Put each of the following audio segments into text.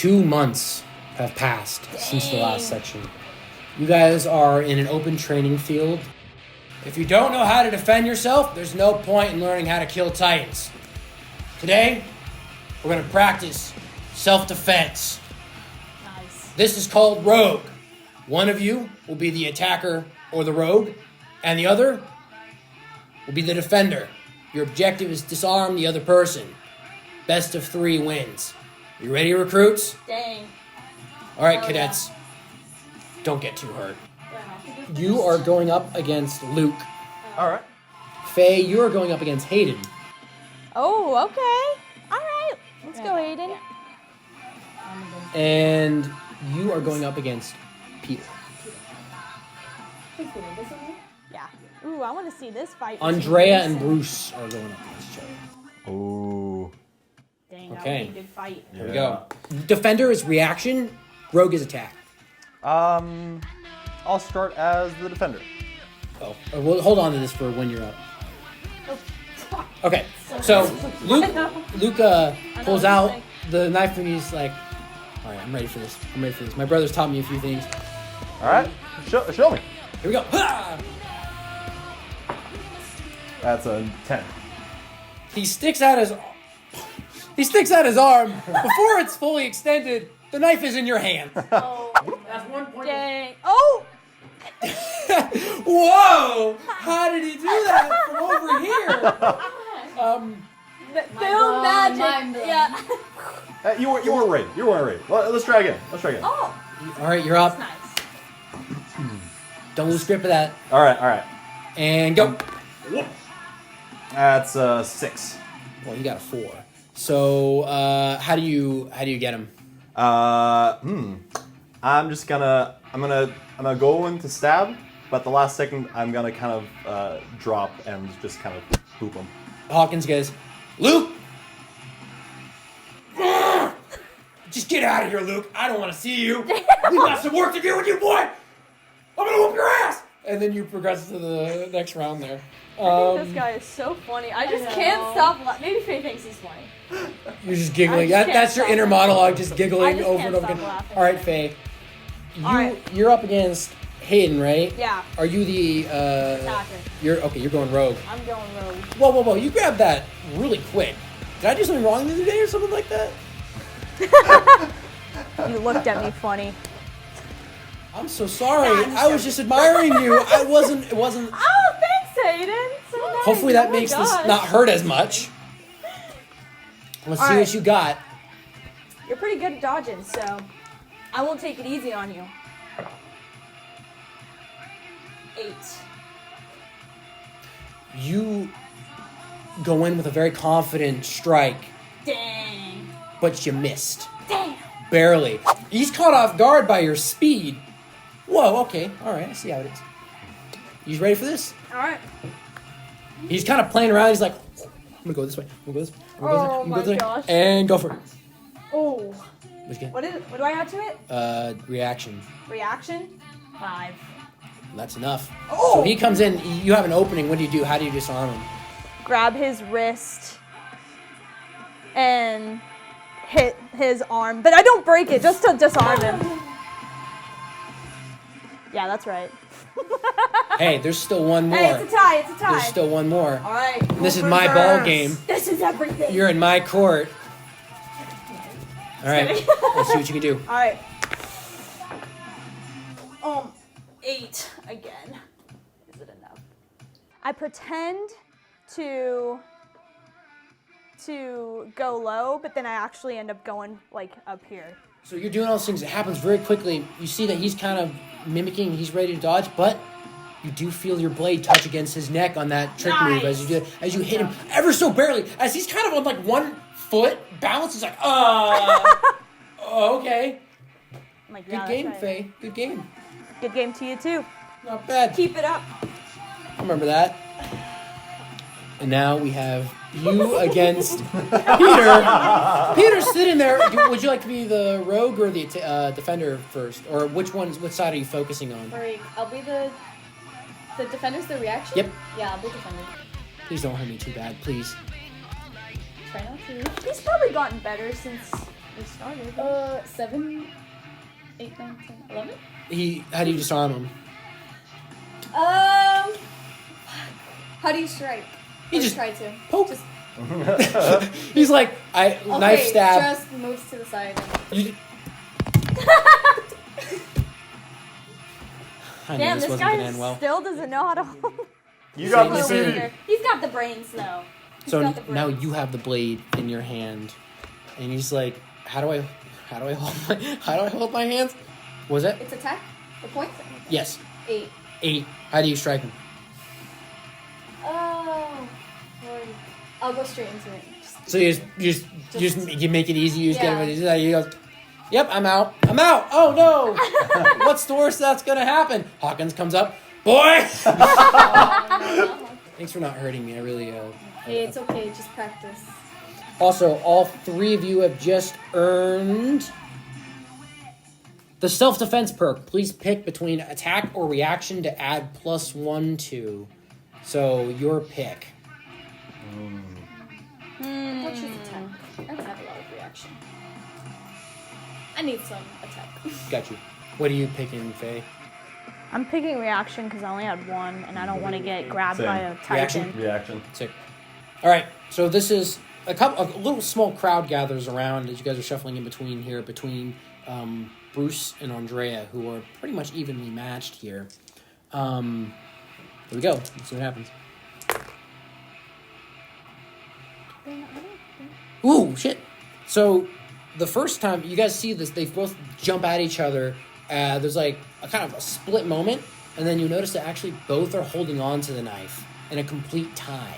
2 months have passed since the last section. You guys are in an open training field. If you don't know how to defend yourself, there's no point in learning how to kill titans. Today, we're going to practice self-defense. Nice. This is called rogue. One of you will be the attacker or the rogue, and the other will be the defender. Your objective is disarm the other person. Best of 3 wins. You ready, recruits? Dang. All right, Oh, cadets. Don't get too hurt. Do I have to do You are going up against Luke. All right. Faye, you are going up against Hayden. Oh, okay. All right. Let's go, Aiden. Yeah. And you are going up against Peter. Yeah. Ooh, I want to see this fight. Andrea and Bruce are going up against each other. Ooh. Dang, that Okay. would be a good fight. Here we go. Defender is reaction. Rogue is attack. I'll start as the defender. Oh, well, hold on to this for when you're up. Oh. Okay, so Luke pulls out the knife and he's like, all right, I'm ready for this. I'm ready for this. My brother's taught me a few things. All right. Show me. Here we go. Ha! That's a 10. He sticks out his arm. Before it's fully extended, the knife is in your hand. Oh, That's 1 point. Dang. Oh! Whoa! How did he do that from over here? Film magic. mind blown. Yeah. You weren't ready. You weren't ready. Let's try again. Oh, All right, you're up. that's nice. Don't lose grip of that. All right. And go. That's 6. Well, you got a 4. So, how do you get him? I'm gonna go in to stab, but the last second I'm gonna kind of drop and just kind of boop him. Hawkins goes, Luke! Just get out of here, Luke. I don't want to see you. We got some work to do with you, boy. I'm gonna whoop your ass. And then you progress to the next round there. I think this guy is so funny. I just can't stop laughing. Maybe Faye thinks he's funny. You're just giggling. I just That's your can't inner stop monologue, just I giggling just over can't and over stop again. laughing. All right, Faye. All right. You're up against Hayden, right? Yeah. Are you the Attacker. You're going rogue. I'm going rogue. Whoa! You grabbed that really quick. Did I do something wrong the other day or something like that? You looked at me funny. I'm so sorry. I was just admiring you. It wasn't. Oh, thanks, Aiden. So nice. Hopefully that Oh my makes this gosh. not hurt as much. Let's All see right. what you got. You're pretty good at dodging, so I won't take it easy on you. 8. You go in with a very confident strike, Dang. but you missed. Damn. Barely. He's caught off guard by your speed. Whoa, okay. All right, I see how it is. You ready for this? All right. He's kind of playing around. He's like, I'm going to go this way. I'm going to go this way. I'm gonna go this way. Oh I'm gonna go this my way. gosh. And go for it. Oh. What'd you get? What do I add to it? Reaction. Reaction? 5. That's enough. Oh. So he comes in. You have an opening. What do? How do you disarm him? Grab his wrist and hit his arm. But I don't break it, just to disarm him. Yeah, that's right. Hey, there's still one more. Hey, it's a tie. There's still one more. All right. This is my ball game. This is everything. You're in my court. All right. Let's see what you can do. All right. 8 again. Is it enough? I pretend to go low, but then I actually end up going like up here. So you're doing all those things. It happens very quickly. You see that he's kind of mimicking. He's ready to dodge, but you do feel your blade touch against his neck on that trick move as you do it. As you hit him ever so barely. As he's kind of on like 1 foot balance. He's like, okay. I'm like, Good yeah, game, that's right. Faye. Good game. Good game to you too. Not bad. Keep it up. I remember that. And now we have you against Peter. Peter's sitting there. Would you like to be the rogue or the defender first? Or which side are you focusing on? Sorry, I'll be the defender's the reaction? Yep. Yeah, I'll be defender. Please don't hurt me too bad, please. Try not to. He's probably gotten better since It started. 7, 8, 9, 10, 11? How do you disarm him? How do you strike? He Or just try to. poke. Just, He's like, knife stab. just moves to the side. You- I knew Damn, this this wasn't guy gonna end well. still doesn't know how to hold. You got You the see- food. He's got the brains though. So got the now brains. you have the blade in your hand, and he's like, how do I hold my hands? Was it? It's attack? The points? Yes. 8. 8. How do you strike him? Oh. Lord. I'll go straight into it. So you you make it easy. You just Yeah. get it. He goes, "Yep, I'm out. I'm out. Oh no! What's the worst that's gonna happen?" Hawkins comes up, boy. Thanks for not hurting me. I really. Hey, it's okay. Just practice. Also, all 3 of you have just earned the self-defense perk. Please pick between attack or reaction to add +1 to. So your pick. I'll choose attack. I don't have a lot of reaction. I need some attack. Got you. What are you picking, Faye? I'm picking reaction because I only had 1, and I don't want to get grabbed Same. by a Reaction? titan. Reaction. Sick. All right. So this is a little small crowd gathers around as you guys are shuffling in between here, between Bruce and Andrea, who are pretty much evenly matched here. Here we go. Let's see what happens. Ooh, shit. So the first time you guys see this, they both jump at each other. There's like a kind of a split moment, and then you notice that actually both are holding on to the knife in a complete tie.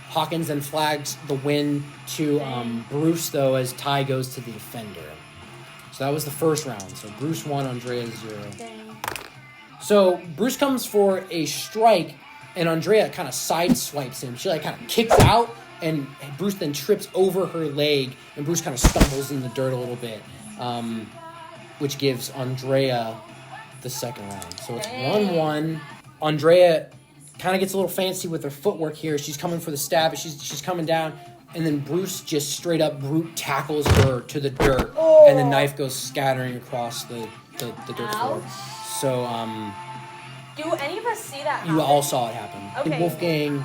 Hawkins then flags the win to Bruce, though, as tie goes to the defender. So that was the first round. So Bruce 1, Andrea 0. Dang. So Bruce comes for a strike, and Andrea kind of sideswipes him. She like kind of kicks out, and Bruce then trips over her leg, and Bruce kind of stumbles in the dirt a little bit, which gives Andrea the second round. So it's 1-1. Andrea kind of gets a little fancy with her footwork here. She's coming for the stab, but she's coming down, and then Bruce just straight up brute tackles her to the dirt, and the knife goes scattering across the dirt floor. So Do any of us see that happen? you all saw it happen. Okay. Wolfgang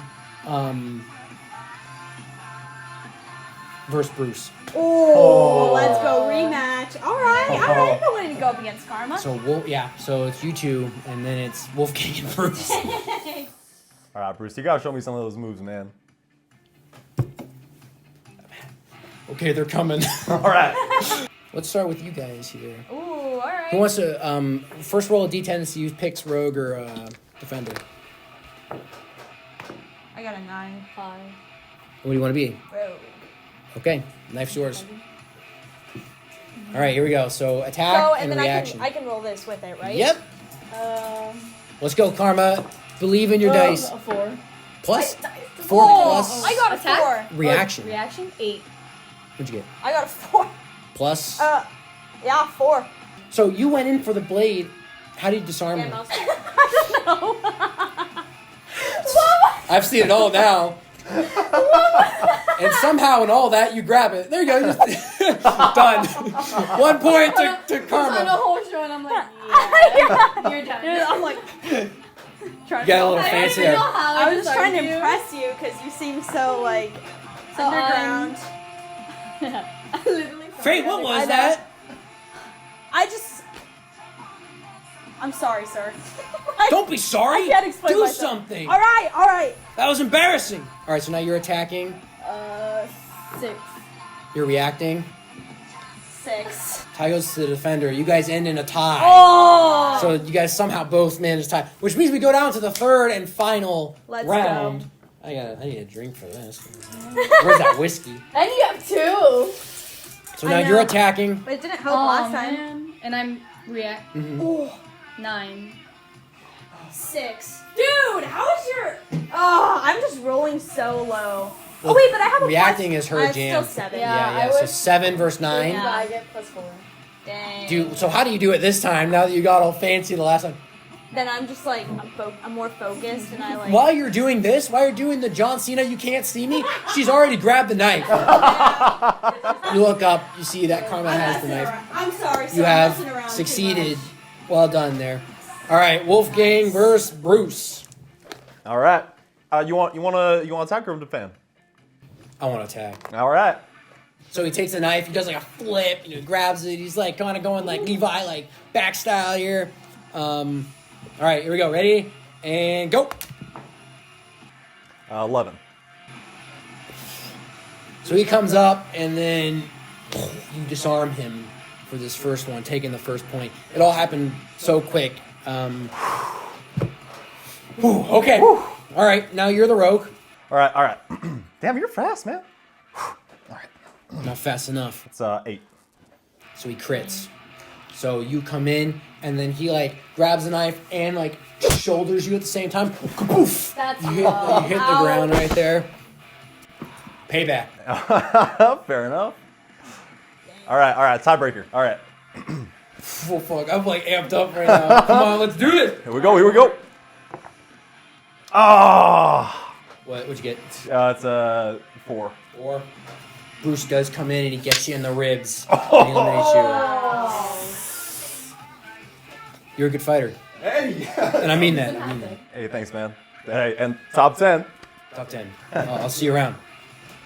versus Bruce. Oh, let's go rematch. All right. I'm willing to go up against Karma. So so it's you two, and then it's Wolfgang and Bruce. All right, Bruce, you gotta show me some of those moves, man. Okay, they're coming. All right. Let's start with you guys here. Ooh, all right. Who wants to first roll a d10 to see who picks rogue or defender? I got a 9. 5. What do you want to be? Rogue. Okay, knife's yours. All right, here we go. So attack So, and then reaction. I can roll this with it, right? Yep. Let's go, Karma. Believe in your dice. A 4. Plus Oh, 4 plus I got a Attack? 4. reaction. Reaction? 8. What'd you get? I got a 4. Plus. Yeah, 4. So you went in for the blade. How did you disarm him? I've seen it all now. And somehow in all that, you grab it. There you go. Done. 1 point to On the Karma. whole show, and I'm like, yeah, you're done. I'm like, You got a little fancy there. I was just trying to impress you because you seem so like So, underground. I literally Faye, what was I know. that? I'm sorry, sir. Don't be sorry. I can't explain Do myself. something. All right. That was embarrassing. All right, so now you're attacking. 6. You're reacting. 6. Tie goes to the defender. You guys end in a tie. Oh! So you guys somehow both managed to tie, which means we go down to the third and final Let's round. go. I need a drink for this. Where's that whiskey? And you have 2. So I now know. you're attacking. But it didn't help last time. Man. And I'm react. Mhm. 9. 6. Dude, how is your... Oh, I'm just rolling so low. Well, Oh, wait, but I have a reacting is her it's jam. Still 7. Yeah. I So was- 7 versus 9. But I get +4. Dang. So how do you do it this time? Now that you got all fancy the last time. then I'm just like I'm more focused and I like. While you're doing this, while you're doing the John Cena, you can't see me. She's already grabbed the knife. You look up, you see that Karma has the knife. I'm sorry. You have succeeded. Well done there. All right, Wolfgang versus Bruce. All right. You want to attack or defend? I want to attack. All right. So he takes a knife, he does like a flip, he grabs it, he's like kind of going like Levi, like back style here. All right, here we go. Ready? And go. 11. So he comes up and then you disarm him for this first one, taking the first point. It all happened so quick. Okay. All right, now you're the rogue. All right. Damn, you're fast, man. All right. Not fast enough. It's 8. So he crits. So you come in, and then he like grabs a knife and like shoulders you at the same time. Kaboof! That's You hit the ground right there. Payback. Fair enough. All right. Tiebreaker. All right. Oh fuck! I'm like amped up right now. Come on, let's do this. Here we go. Ah. What'd you get? It's 4. 4. Bruce does come in and he gets you in the ribs. And he eliminates you. You're a good fighter. Hey. And I mean that. Hey, thanks, man. Hey, and top 10. Top 10. I'll see you around.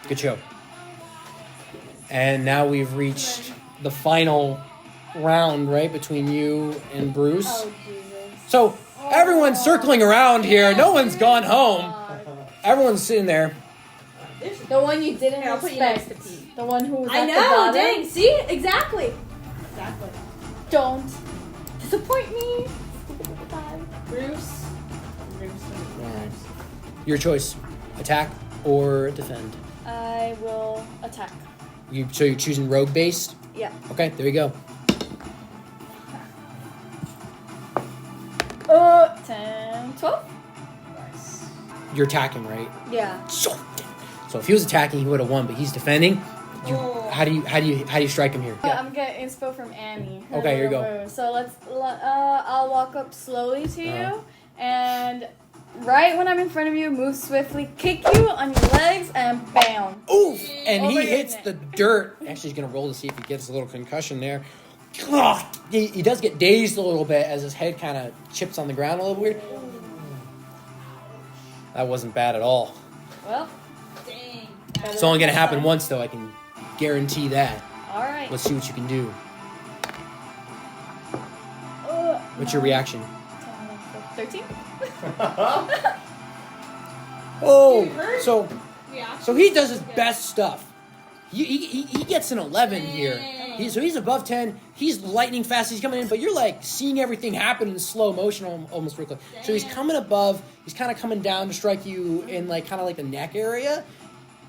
Good show. And now we've reached the final round, right, between you and Bruce. Oh Jesus. So everyone's circling around here. No one's gone home. Everyone's sitting there. The one you didn't Here, I'll put you next expect. to Pete. The one who was I at the know, bottom. dang, See? Exactly. Exactly. Don't disappoint me. Bruce. Alright. Your choice. Attack or defend. I will attack. So you're choosing rogue based? Yeah. Okay, there you go. 10, 12? You're attacking, right? Yeah. So if he was attacking, he would have won, but he's defending. How do you strike him here? I'm getting inspo from Annie. Her Okay, here you little go. move. So I'll walk up slowly to you, and right when I'm in front of you, move swiftly, kick you on your legs, and bam. Oof! And Over he your hits neck. the dirt. Actually, he's gonna roll to see if he gets a little concussion there. He does get dazed a little bit as his head kind of chips on the ground a little weird. That wasn't bad at all. Well, Dang. It's only gonna happen once, though. I can guarantee that. all right. Let's see what you can do. What's your reaction? 13? Oh, so Yeah. So he does his best stuff. He gets an 11 here. So he's above 10. He's lightning fast. He's coming in, but you're like seeing everything happen in slow motion almost real quick. So he's coming above. He's kind of coming down to strike you in like kind of like the neck area.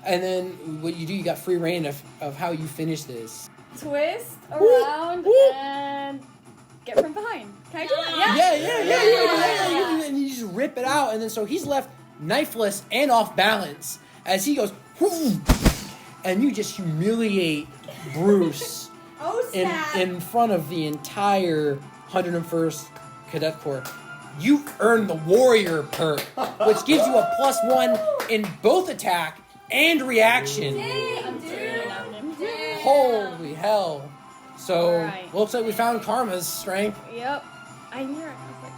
And then what you do, you got free reign of how you finish this. Twist around and get from behind. Can I do that? Yeah. And you just rip it out. And then so he's left knifeless and off balance as he goes, whoo, and you just humiliate Bruce in front of the entire 101st Cadet Corps. You earn the Warrior perk, which gives you a +1 in both attack and reaction. Holy hell. So, Alright. looks like we found Karma's strength. Yep. I knew it. I was like,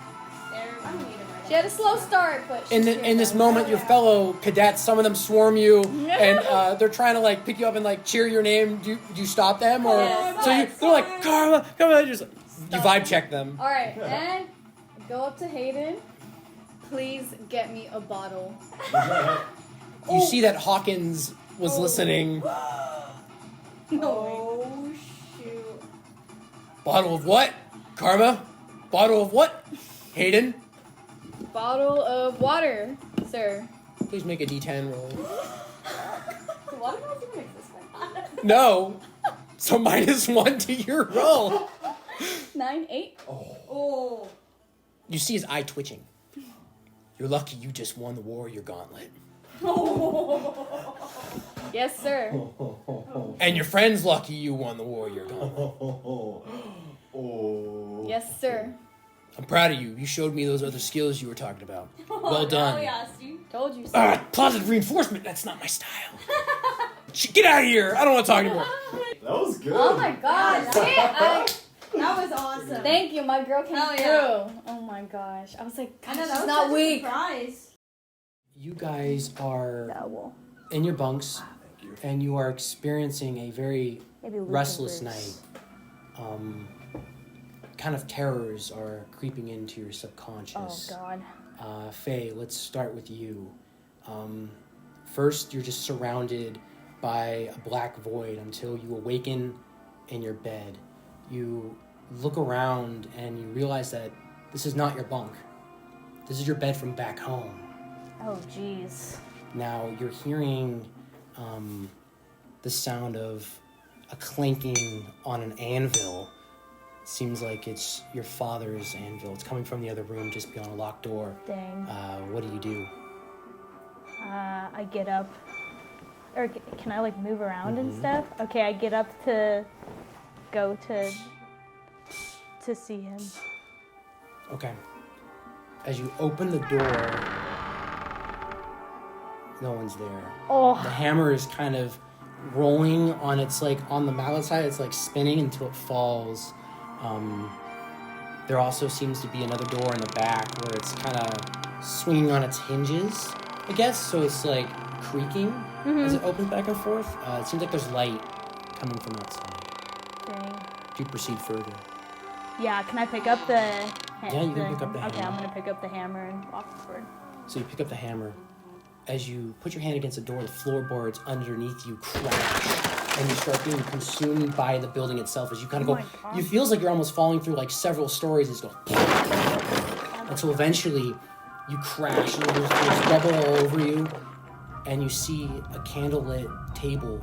I don't need him right she had a slow start, but she's In this moment, your fellow cadets, some of them swarm you, and they're trying to like pick you up and like cheer your name. Do you stop them, or Yes. they're like Karma, just you vibe check them. All right, and go up to Hayden. Please get me a bottle. You see that Hawkins was listening. Oh, shoot. Bottle of what? Karma? Bottle of what? Hayden? Bottle of water, sir. Please make a D10 roll. The water doesn't even exist like No. So -1 to your roll. 9, 8. Oh. You see his eye twitching. You're lucky you just won the Warrior Gauntlet. Yes, sir. And your friend's lucky you won the Warrior Gauntlet. Yes, sir. I'm proud of you. You showed me those other skills you were talking about. Well done. Oh, yeah, Steve. Told you so. Positive reinforcement. That's not my style. Get out of here. I don't want to talk anymore. That was good. Oh my god. See? That was awesome. Thank you, my girl came Hell through. yeah. Oh my gosh. I was like, I gosh, know, that she's was not such a weak. surprise. You guys are Yeah, well, in your bunks, and you are experiencing a very maybe Luke restless and night. Kind of terrors are creeping into your subconscious. Oh god. Faye, let's start with you. First, you're just surrounded by a black void until you awaken in your bed. You look around and you realize that this is not your bunk. This is your bed from back home. Oh jeez. Now, you're hearing the sound of a clanking on an anvil. It seems like it's your father's anvil. It's coming from the other room just beyond a locked door. Dang. What do? I get up. Or can I like move around and stuff? Okay, I get up to go to see him. Okay. As you open the door, no one's there. Oh. The hammer is kind of rolling on its on the mallet side. It's like spinning until it falls. There also seems to be another door in the back where it's kind of swinging on its hinges, I guess. So it's like creaking as it opens back and forth. It seems like there's light coming from outside. Dang. Do you proceed further? Yeah, can I pick up the Yeah, you can pick up the Okay, hammer. I'm gonna pick up the hammer and walk forward. So you pick up the hammer. As you put your hand against the door, the floorboards underneath you crash, and you start being consumed by the building itself as you kind of Oh go. my God. You feels like you're almost falling through like several stories. It's going until eventually you crash and there's rubble all over you, and you see a candlelit table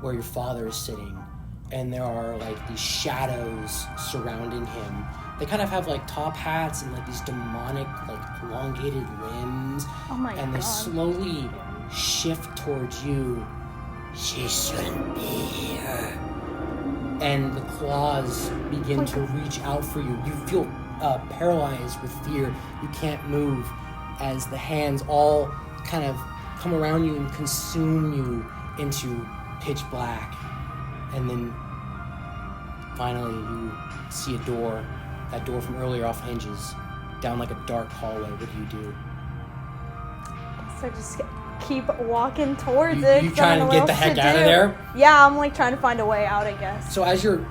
where your father is sitting, and there are like these shadows surrounding him. They kind of have like top hats and like these demonic, like elongated limbs. Oh my And they God. slowly shift towards you. She shouldn't be here. And the claws begin to reach out for you. You feel paralyzed with fear. You can't move as the hands all kind of come around you and consume you into pitch black. And then finally you see a door. That door from earlier off hinges, down like a dark hallway. What do? So just keep walking towards You it. 'cause I trying don't to know get the what heck to out of do. there? Yeah, I'm like trying to find a way out, I guess. So as you're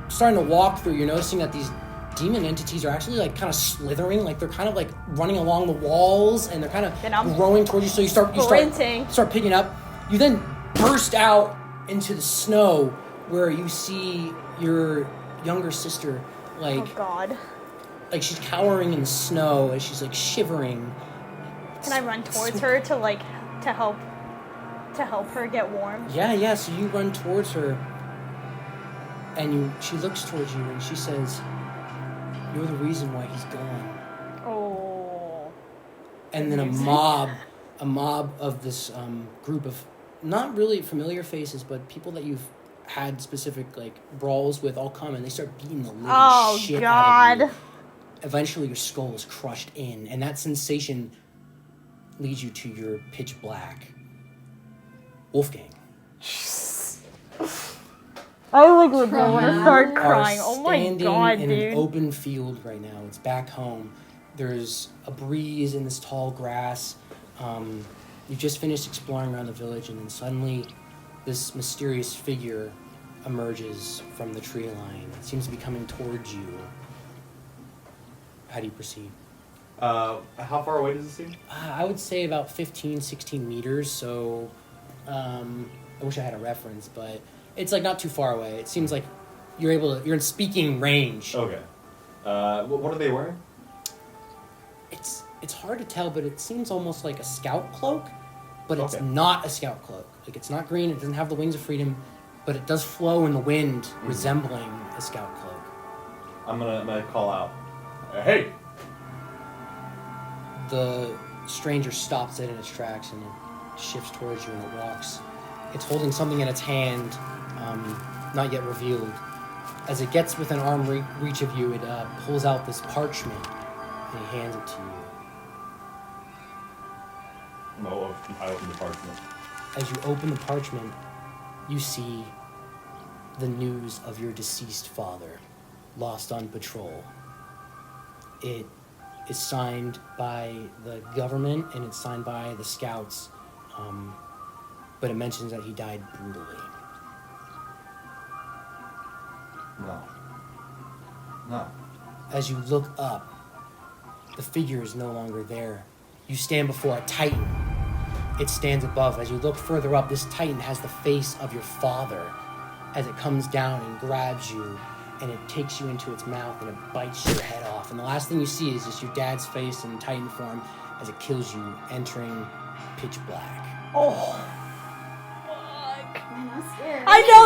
starting to walk through, you're noticing that these demon entities are actually like kind of slithering, like they're kind of like running along the walls, and they're kind Then of I'm growing towards you. So you start sprinting. start picking up. You then burst out into the snow where you see your younger sister, like Oh God. like she's cowering in the snow as she's like shivering. Can I run towards her to like to help her get warm? Yeah. So you run towards her, and she looks towards you, and she says, "You're the reason why he's gone." Oh. And then a mob of this group of not really familiar faces, but people that you've had specific like brawls with all come, and they start beating the living Oh, shit out of God. you. Eventually, your skull is crushed in, and that sensation leads you to your pitch black. Wolfgang. I like would want to start Are crying. Oh my standing God, in dude. an open field right now. It's back home. There's a breeze in this tall grass. You've just finished exploring around the village, and then suddenly this mysterious figure emerges from the tree line. It seems to be coming towards you. How do you proceed? How far away does it seem? I would say about 15, 16 meters, so I wish I had a reference, but it's like not too far away. It seems like you're in speaking range. Okay. What are they wearing? It's hard to tell, but it seems almost like a scout cloak, but it's Okay. not a scout cloak. Like it's not green, it doesn't have the wings of freedom, but it does flow in the wind, resembling a scout cloak. I'm gonna call out. Hey! The stranger stops it in its tracks and it shifts towards you and it walks. It's holding something in its hand, not yet revealed. As it gets within arm reach of you, it pulls out this parchment and he hands it to you. No, I open the parchment. As you open the parchment, you see the news of your deceased father, lost on patrol. It is signed by the government and it's signed by the scouts, but it mentions that he died brutally. No. As you look up, the figure is no longer there. You stand before a titan. It stands above. As you look further up, this titan has the face of your father as it comes down and grabs you, and it takes you into its mouth and it bites your head off. And the last thing you see is just your dad's face in titan form as it kills you, entering pitch black. Oh. Man, I'm scared. I know.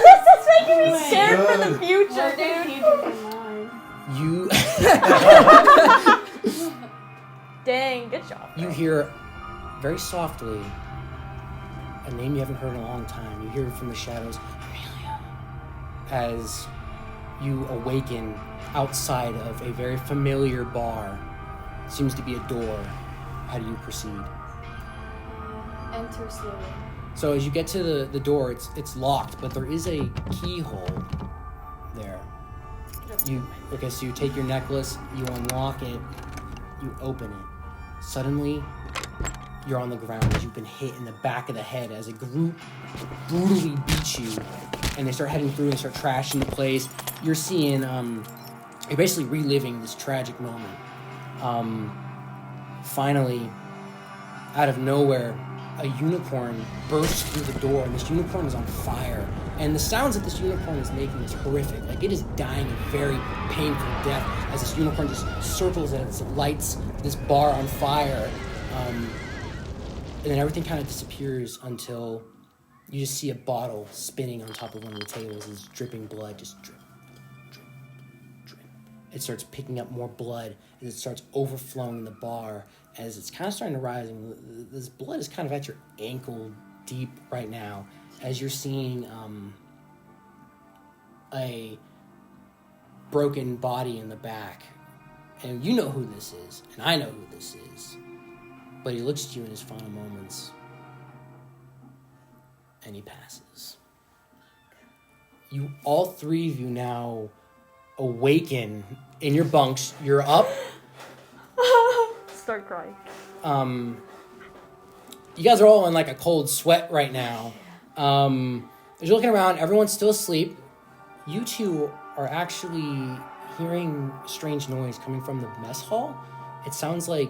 This is making me scared for the future, dude. You Dang, good job. you hear very softly a name you haven't heard in a long time. You hear it from the shadows, Amelia. As you awaken outside of a very familiar bar. Seems to be a door. How do you proceed? Enter slowly. So as you get to the door, it's locked, but there is a keyhole there. So you take your necklace, you unlock it, you open it. Suddenly, you're on the ground as you've been hit in the back of the head as a group brutally beats you, and they start heading through and start trashing the place. You're seeing, you're basically reliving this tragic moment. Finally, out of nowhere, a unicorn bursts through the door, and this unicorn is on fire. And the sounds that this unicorn is making is horrific. Like, it is dying a very painful death as this unicorn just circles as it lights this bar on fire. And then everything kind of disappears until you just see a bottle spinning on top of one of the tables. It's dripping blood, just drip, drip, drip. It starts picking up more blood as it starts overflowing the bar. As it's kind of starting to rise, and this blood is kind of at your ankle deep right now, as you're seeing a broken body in the back. And you know who this is, and I know who this is. But he looks at you in his final moments, and he passes. You, all three of you now awaken in your bunks. You're up. Start crying. You guys are all in like a cold sweat right now. As you're looking around, everyone's still asleep. You two are actually hearing strange noise coming from the mess hall. It sounds like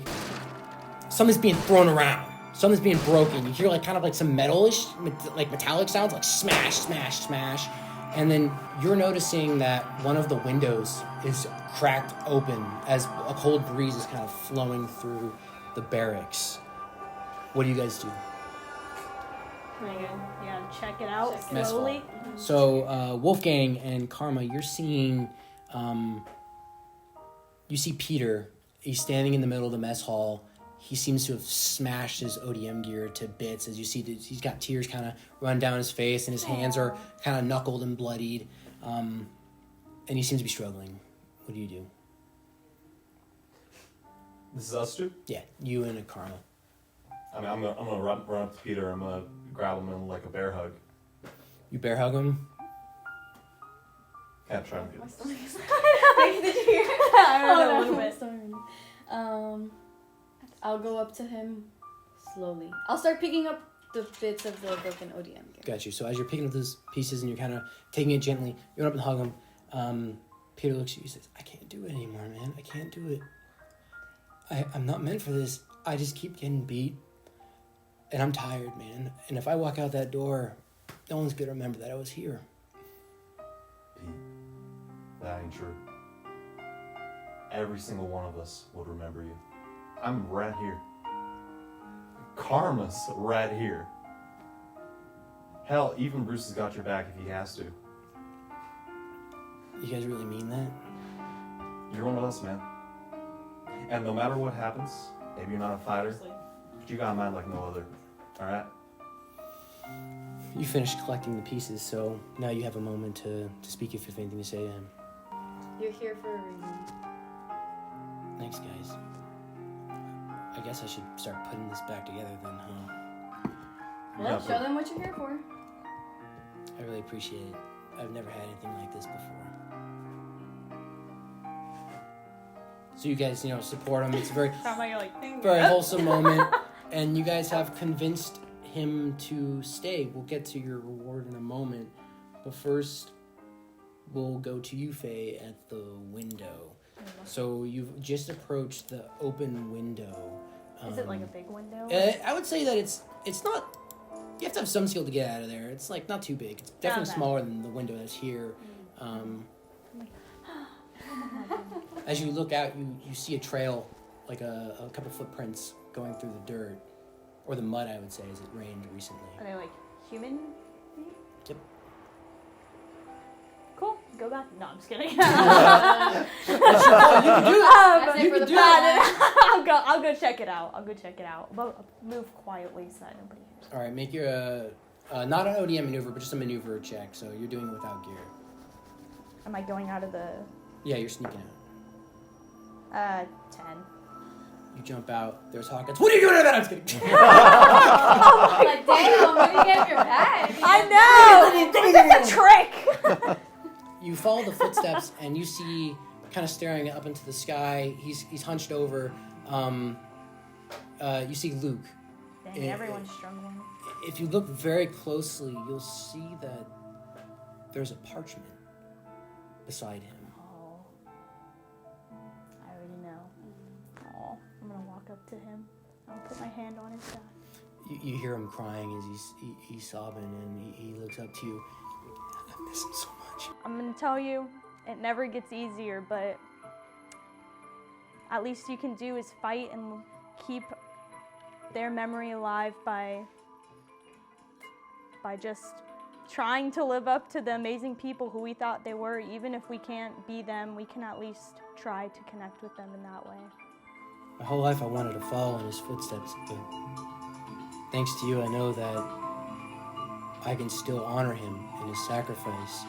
something's being thrown around. Something's being broken. You hear like kind of like some metalish, like metallic sounds, like smash, smash, smash. And then you're noticing that one of the windows is cracked open as a cold breeze is kind of flowing through the barracks. What do you guys do? Yeah, check it out Mess hall. slowly. So Wolfgang and Karma, you're seeing, you see Peter. He's standing in the middle of the mess hall. He seems to have smashed his ODM gear to bits. As you see, he's got tears kind of run down his face, and his hands are kind of knuckled and bloodied. And he seems to be struggling. What do you do? This is us two? Yeah, you and a Karma. I mean, I'm gonna run up to Peter. I'm gonna grab him in like a bear hug. You bear hug him? Yeah, try and get My this. stomach is... Did you hear? I heard it a little bit. I'll go up to him slowly. I'll start picking up the bits of the broken ODM gear. Got you. So as you're picking up those pieces and you're kind of taking it gently, you run up and hug him. Peter looks at you and says, I can't do it anymore, man. I can't do it. I'm not meant for this. I just keep getting beat. And I'm tired, man. And if I walk out that door, no one's going to remember that I was here. Pete, that ain't true. Every single one of us would remember you. I'm right here. Karma's right here. Hell, even Bruce has got your back if he has to. You guys really mean that? You're one of us, man. And no matter what happens, maybe you're not a fighter, but you got a mind like no other. Alright? You finished collecting the pieces, so now you have a moment to speak if you have anything to say to him. You're here for a reason. Thanks, guys. I guess I should start putting this back together then, huh? Well, show them what you're here for. I really appreciate it. I've never had anything like this before. So you guys, support him. It's a very, very wholesome moment. And you guys have convinced him to stay. We'll get to your reward in a moment. But first, we'll go to you, Faye, at the window. So you've just approached the open window. Is it like a big window? I would say that it's not... You have to have some skill to get out of there. It's like not too big. It's definitely smaller than the window that's here. As you look out, you see a trail, like a couple footprints going through the dirt. Or the mud, I would say, as it rained recently. Are they like human? Yep. Cool. Go back. No, I'm just kidding. You can do it. I'll go check it out. But I'll move quietly so that nobody hears. All right, make your not an ODM maneuver, but just a maneuver check. So you're doing it without gear. Am I going out of the... Yeah, you're sneaking out. 10. You jump out. There's Hawkins. What are you doing to that? I'm just kidding. Like, damn, where do you get your bag? I know! That's a trick! You follow the footsteps, and you see, kind of staring up into the sky, he's hunched over. You see Luke. Dang, everyone's struggling. If you look very closely, you'll see that there's a parchment beside him. Oh. I already know. Oh, I'm gonna walk up to him. I'll put my hand on his back. You hear him crying as he's sobbing, and he looks up to you. I miss him so much. I'm gonna tell you, it never gets easier, but at least you can do is fight and keep their memory alive by just trying to live up to the amazing people who we thought they were. Even if we can't be them, we can at least try to connect with them in that way. My whole life I wanted to follow in his footsteps, but thanks to you, I know that I can still honor him in his sacrifice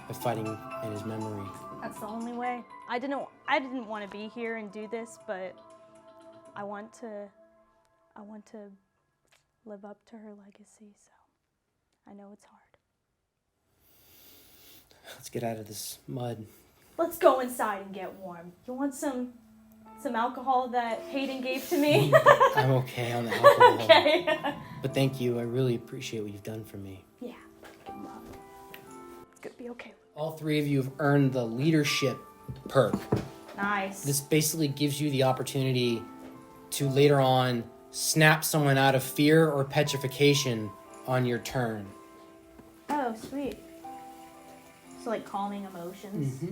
by fighting in his memory. That's the only way. I didn't want to be here and do this, but I want to live up to her legacy, so I know it's hard. Let's get out of this mud. Let's go inside and get warm. You want some alcohol that Hayden gave to me? I'm okay on the alcohol. Okay. But thank you. I really appreciate what you've done for me. Yeah. It's gonna be okay. All three of you have earned the leadership perk. Nice. This basically gives you the opportunity to later on snap someone out of fear or petrification on your turn. Oh, sweet. So like calming emotions.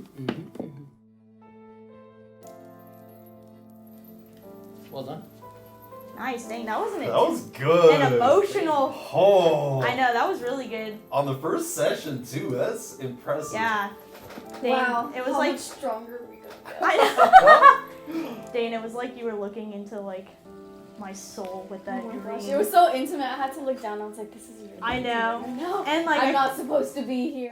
Well done. Nice, dang, that wasn't it. That was good. An emotional. Oh. I know, that was really good. On the first session too. That's impressive. Yeah. Dane, Wow, it was how like much stronger we got. I know. Dane, it was like you were looking into like my soul with that Oh my dream. gosh, it was so intimate. I had to look down. I was like, this is really I know. intimate. I know. And like I'm not supposed to be here.